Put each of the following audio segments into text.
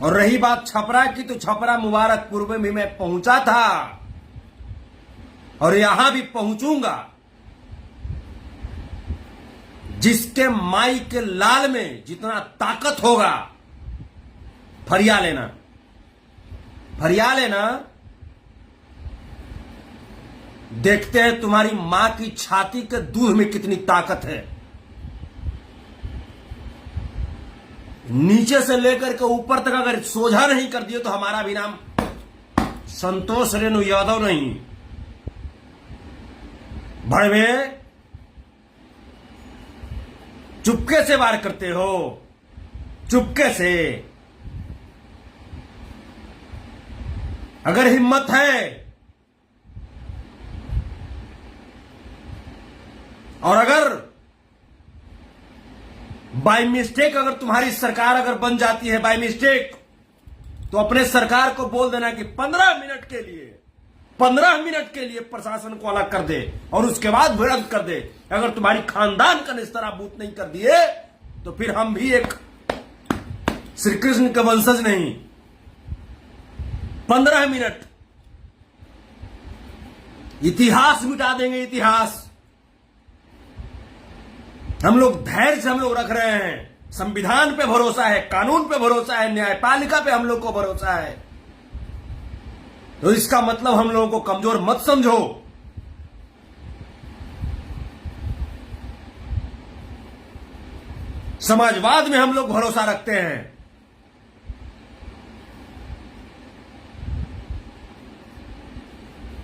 और रही बात छपरा की, तो छपरा मुबारकपुर में भी मैं पहुंचा था और यहां भी पहुंचूंगा। जिसके माई के लाल में जितना ताकत होगा, फरिया लेना, फरिया लेना। देखते हैं तुम्हारी मां की छाती के दूध में कितनी ताकत है। नीचे से लेकर के ऊपर तक अगर सोझा नहीं कर दिए तो हमारा भी नाम संतोष रेणु यादव नहीं। भड़वे चुपके से वार करते हो, चुपके से। अगर हिम्मत है और अगर बाय मिस्टेक अगर तुम्हारी सरकार अगर बन जाती है बाय मिस्टेक, तो अपने सरकार को बोल देना कि 15 मिनट के लिए प्रशासन को अलग कर दे और उसके बाद भिड़ंत कर दे। अगर तुम्हारी खानदान का निस्तराबूत नहीं कर दिए तो फिर हम भी एक श्री कृष्ण के वंशज नहीं। 15 मिनट इतिहास मिटा देंगे, इतिहास। हम लोग धैर्य से हम लोग रख रहे हैं। संविधान पे भरोसा है, कानून पे भरोसा है, न्यायपालिका पे हम लोग को भरोसा है। तो इसका मतलब हम लोगों को कमजोर मत समझो। समाजवाद में हम लोग भरोसा रखते हैं।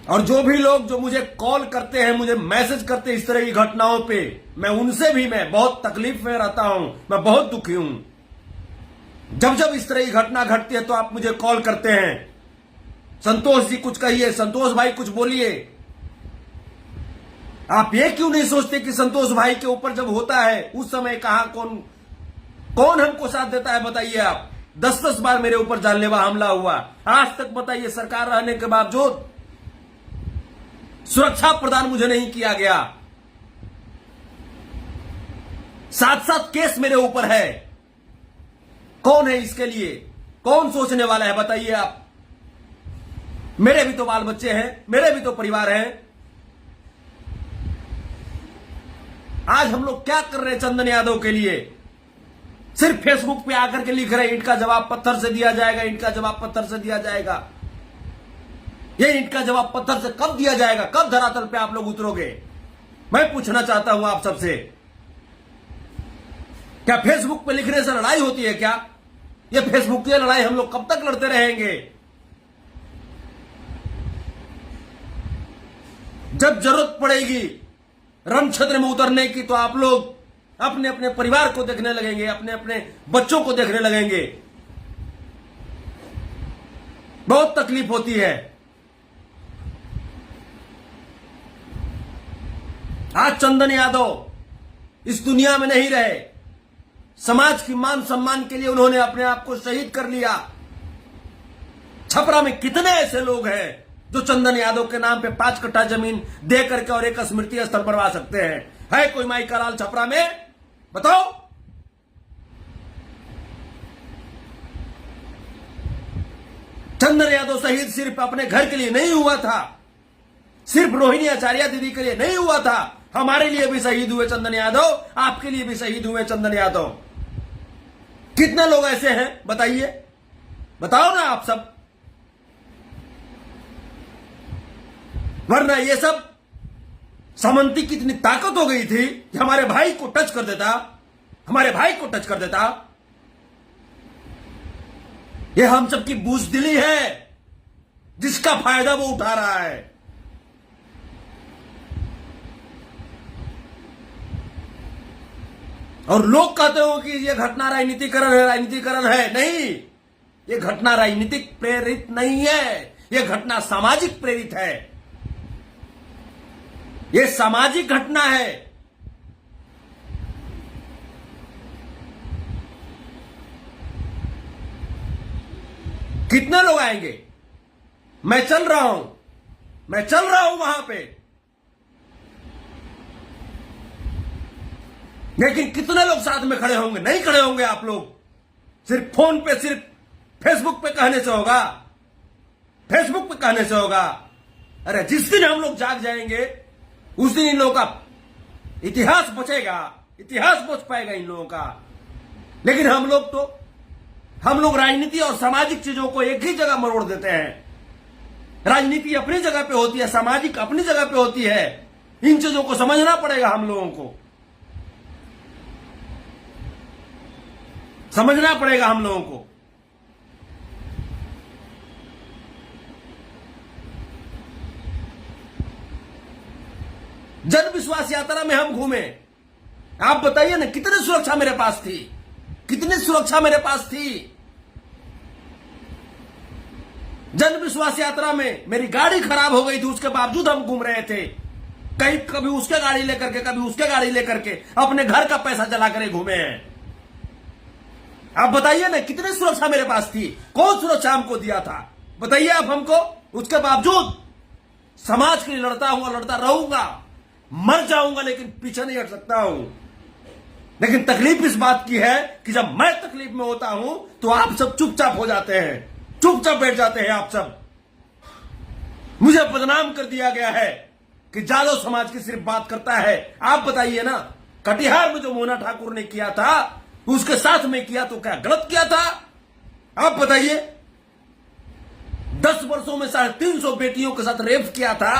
और जो भी लोग जो मुझे कॉल करते हैं, मुझे मैसेज करते हैं इस तरह की घटनाओं पे, मैं उनसे भी मैं बहुत तकलीफ में रहता हूं, मैं बहुत दुखी हूं। जब जब इस तरह की घटना घटती है तो आप मुझे कॉल करते हैं, संतोष जी कुछ कहिए, संतोष भाई कुछ बोलिए। आप ये क्यों नहीं सोचते कि संतोष भाई के ऊपर जब होता है उस समय कहां कौन हमको साथ देता है? बताइए आप। 10-10 बार मेरे ऊपर जानलेवा हमला हुआ, आज तक बताइए सरकार रहने के बावजूद सुरक्षा प्रदान मुझे नहीं किया गया। 7-7 केस मेरे ऊपर है। कौन है इसके लिए? कौन सोचने वाला है? बताइए आप। मेरे भी तो बाल बच्चे हैं, मेरे भी तो परिवार हैं। आज हम लोग क्या कर रहे हैं चंदन यादव के लिए? सिर्फ फेसबुक पे आकर के लिख रहे हैं ईंट का जवाब पत्थर से दिया जाएगा, ईंट का जवाब पत्थर से दिया जाएगा। ये ईंट का जवाब पत्थर से कब दिया जाएगा? कब धरातल पे आप लोग उतरोगे? मैं पूछना चाहता हूं आप सबसे। क्या फेसबुक पे लिखने से लड़ाई होती है क्या? ये फेसबुक की लड़ाई हम लोग कब तक लड़ते रहेंगे? जब जरूरत पड़ेगी रण क्षेत्र में उतरने की तो आप लोग अपने अपने परिवार को देखने लगेंगे, अपने अपने बच्चों को देखने लगेंगे। बहुत तकलीफ होती है। आज चंदन यादव इस दुनिया में नहीं रहे। समाज की मान सम्मान के लिए उन्होंने अपने आप को शहीद कर लिया। छपरा में कितने ऐसे लोग हैं जो चंदन यादव के नाम पे 5 कट्ठा जमीन दे करके और एक स्मृति स्थल बनवा सकते हैं? है कोई माई का लाल छपरा में? बताओ। चंदन यादव शहीद सिर्फ अपने घर के लिए नहीं हुआ था, सिर्फ रोहिणी आचार्य दीदी के लिए नहीं हुआ था। हमारे लिए भी शहीद हुए चंदन यादव, आपके लिए भी शहीद हुए चंदन यादव। कितने लोग ऐसे हैं बताइए? बताओ ना आप सब। वरना ये सब सामंती की इतनी ताकत हो गई थी कि हमारे भाई को टच कर देता, हमारे भाई को टच कर देता। ये हम सबकी बुज़दिली है जिसका फायदा वो उठा रहा है। और लोग कहते हो कि ये घटना राजनीतिकरण है, राजनीतिकरण है। नहीं, ये घटना राजनीतिक प्रेरित नहीं है, ये घटना सामाजिक प्रेरित है। ये सामाजिक घटना है। कितने लोग आएंगे? मैं चल रहा हूं वहां पे, लेकिन कितने लोग साथ में खड़े होंगे? नहीं खड़े होंगे आप लोग। सिर्फ फोन पे, सिर्फ फेसबुक पे कहने से होगा, फेसबुक पे कहने से होगा। अरे जिस दिन हम लोग जाग जाएंगे उस दिन इन लोगों का इतिहास बचेगा, इतिहास बच पाएगा इन लोगों का। लेकिन हम लोग राजनीति और सामाजिक चीजों को एक ही जगह मरोड़ देते हैं। राजनीति अपनी जगह पे होती है, सामाजिक अपनी जगह पे होती है। इन चीजों को समझना पड़ेगा, हम लोगों को समझना पड़ेगा हम लोगों को। जन विश्वास यात्रा में हम घूमे, आप बताइए ना कितनी सुरक्षा मेरे पास थी, कितनी सुरक्षा मेरे पास थी। जन विश्वास यात्रा में मेरी गाड़ी खराब हो गई थी, उसके बावजूद हम घूम रहे थे। कहीं कभी उसके गाड़ी लेकर के, कभी उसके गाड़ी लेकर के अपने घर का पैसा जला कर घूमे हैं। आप बताइए ना कितनी सुरक्षा मेरे पास थी, कौन सुरक्षा हमको दिया था, बताइए आप हमको। उसके बावजूद समाज के लिए लड़ता हूं, लड़ता रहूंगा, मर जाऊंगा, लेकिन पीछे नहीं हट सकता हूं। लेकिन तकलीफ इस बात की है कि जब मैं तकलीफ में होता हूं तो आप सब चुपचाप हो जाते हैं, चुपचाप बैठ जाते हैं आप सब। मुझे बदनाम कर दिया गया है कि जादव समाज की सिर्फ बात करता है। आप बताइए ना, कटिहार में जो मोना ठाकुर ने किया था उसके साथ में किया तो क्या गलत किया था? आप बताइए। 10 वर्षों में 350 बेटियों के साथ रेप किया था।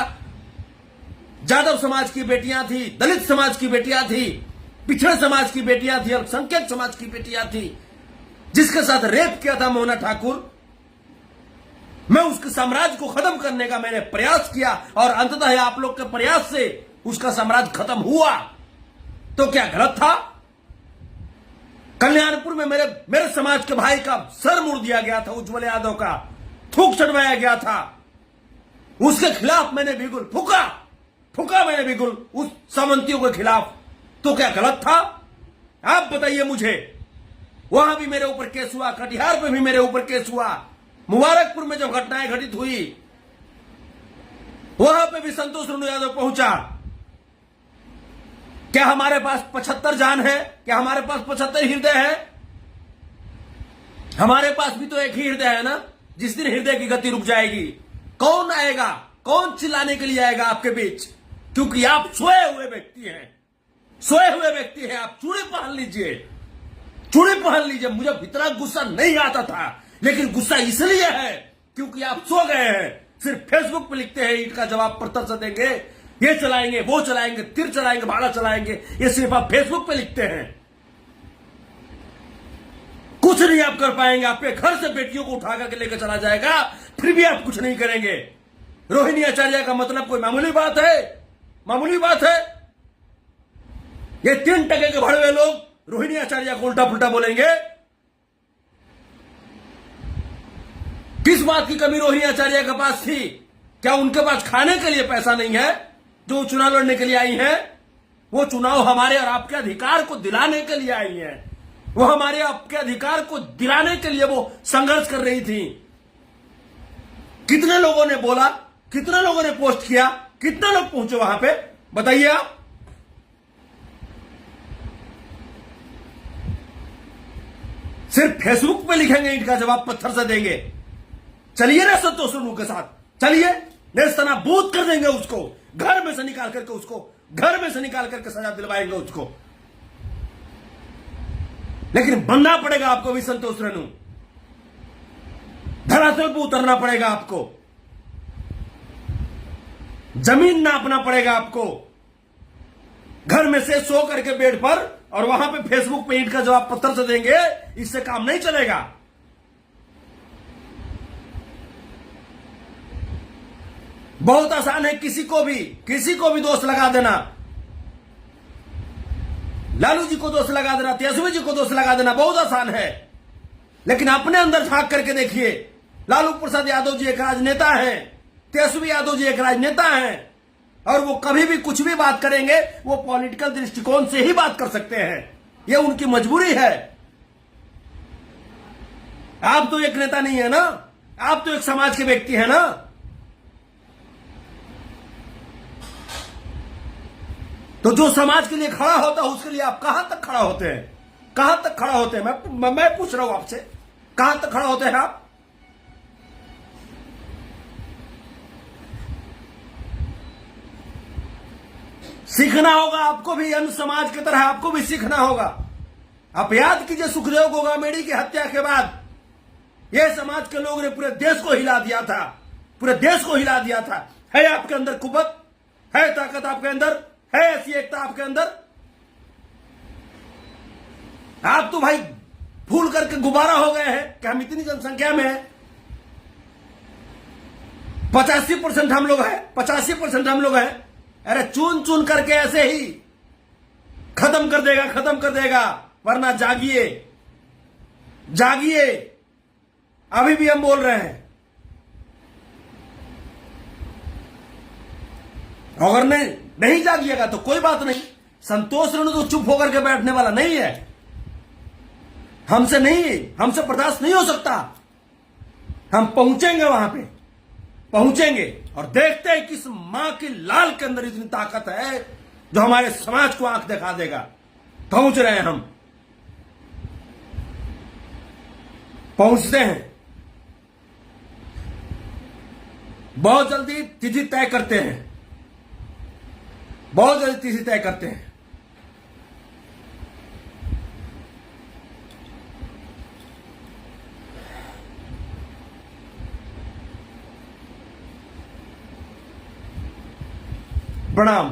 जादव समाज की बेटियां थी, दलित समाज की बेटियां थी, पिछड़े समाज की बेटियां थी, अल्पसंख्यक समाज की बेटियां थी, जिसके साथ रेप किया था मोना ठाकुर। मैं उसके साम्राज्य को खत्म करने का मैंने प्रयास किया और अंततः आप लोग के प्रयास से उसका साम्राज्य खत्म हुआ। तो क्या गलत था? कल्याणपुर में मेरे समाज के भाई का सर मुड़ दिया गया था, उज्जवल यादव का थूक चढ़वाया गया था। उसके खिलाफ मैंने बिल्कुल फूका मैंने बिल्कुल उस सामंतियों के खिलाफ। तो क्या गलत था? आप बताइए मुझे। वहां भी मेरे ऊपर केस हुआ, कटिहार पे भी मेरे ऊपर केस हुआ, मुबारकपुर में जो घटनाएं घटित हुई वहां पे भी संतोष रेणु यादव पहुंचा। क्या हमारे पास 75 जान है? क्या हमारे पास 75 हृदय है? हमारे पास भी तो एक ही हृदय है ना। जिस दिन हृदय की गति रुक जाएगी, कौन आएगा, कौन चिल्लाने के लिए आएगा आपके बीच? क्योंकि आप सोए हुए व्यक्ति हैं, सोए हुए व्यक्ति हैं। आप चूड़ी पहन लीजिए, चूड़ी पहन लीजिए। मुझे इतना गुस्सा नहीं आता था, लेकिन गुस्सा इसलिए है क्योंकि आप सो गए हैं। सिर्फ फेसबुक पे लिखते हैं ईंट का जवाब पत्थर से देंगे, ये चलाएंगे, वो चलाएंगे, तीर चलाएंगे, भाड़ा चलाएंगे। ये सिर्फ आप फेसबुक पे लिखते हैं, कुछ नहीं आप कर पाएंगे। आपके घर से बेटियों को उठा करके लेकर चला जाएगा, फिर भी आप कुछ नहीं करेंगे। रोहिणी आचार्य का मतलब कोई मामूली बात है? मामूली बात है? ये 3 टके के भड़वे लोग रोहिणी आचार्य को उल्टा पुल्टा बोलेंगे। किस बात की कमी रोहिणी आचार्य के पास थी? क्या उनके पास खाने के लिए पैसा नहीं है जो चुनाव लड़ने के लिए आई हैं? वो चुनाव हमारे और आपके अधिकार को दिलाने के लिए आई हैं। वो हमारे आपके अधिकार को दिलाने के लिए वो संघर्ष कर रही थी। कितने लोगों ने बोला, कितने लोगों ने पोस्ट किया, कितने लोग पहुंचे वहां पे, बताइए आप। सिर्फ फेसबुक पे लिखेंगे ईंट का जवाब पत्थर से देंगे। चलिए ना संतोष रेणु के साथ, चलिए, नेस्तनाबूद कर देंगे उसको, घर में से निकाल करके उसको, घर में से निकाल करके सजा दिलवाएंगे उसको। लेकिन बनना पड़ेगा आपको भी संतोष रेणु, धरातल पर उतरना पड़ेगा आपको, जमीन नापना पड़ेगा आपको। घर में से सो करके बेड पर और वहां पे फेसबुक पे ईंट का जवाब पत्थर से देंगे, इससे काम नहीं चलेगा। बहुत आसान है किसी को भी दोष लगा देना। लालू जी को दोष लगा देना, तेजस्वी जी को दोष लगा देना बहुत आसान है। लेकिन अपने अंदर झांक करके देखिए, लालू प्रसाद यादव जी एक राजनेता हैं, तेजस्वी यादव जी एक राजनेता हैं, और वो कभी भी कुछ भी बात करेंगे वो पॉलिटिकल दृष्टिकोण से ही बात कर सकते हैं। ये उनकी मजबूरी है। आप तो एक नेता नहीं है ना, आप तो एक समाज के व्यक्ति है ना। तो जो समाज के लिए खड़ा होता है उसके लिए आप कहां तक खड़ा होते हैं? कहां तक खड़ा होते हैं? मैं पूछ रहा हूं आपसे, कहां तक खड़ा होते हैं आप? सीखना होगा आपको भी, अन्य समाज की तरह आपको भी सीखना होगा। आप याद कीजिए सुखदेव गोगामेड़ी की हत्या के बाद यह समाज के लोगों ने पूरे देश को हिला दिया था, पूरे देश को हिला दिया था। है आपके अंदर कुवत, है ताकत आपके अंदर, है ऐसी एकता आपके अंदर। आप तो भाई फूल करके गुब्बारा हो गए हैं कि हम इतनी जनसंख्या में हैं, 85% हम लोग हैं, 85% हम लोग हैं। अरे चुन चुन करके ऐसे ही खत्म कर देगा, खत्म कर देगा। वरना जागिए, जागिए, अभी भी हम बोल रहे हैं। अगर नहीं जागिएगा तो कोई बात नहीं, संतोष रेणु तो चुप होकर के बैठने वाला नहीं है। हमसे नहीं, हमसे बर्दाश्त नहीं हो सकता। हम पहुंचेंगे, वहां पे पहुंचेंगे और देखते हैं किस मां की लाल के अंदर इतनी ताकत है जो हमारे समाज को आंख दिखा देगा। पहुंच रहे हैं हम, पहुंचते हैं। बहुत जल्दी तिथि तय करते हैं, बहुत जल्दी तिथि तय करते हैं। प्रणाम।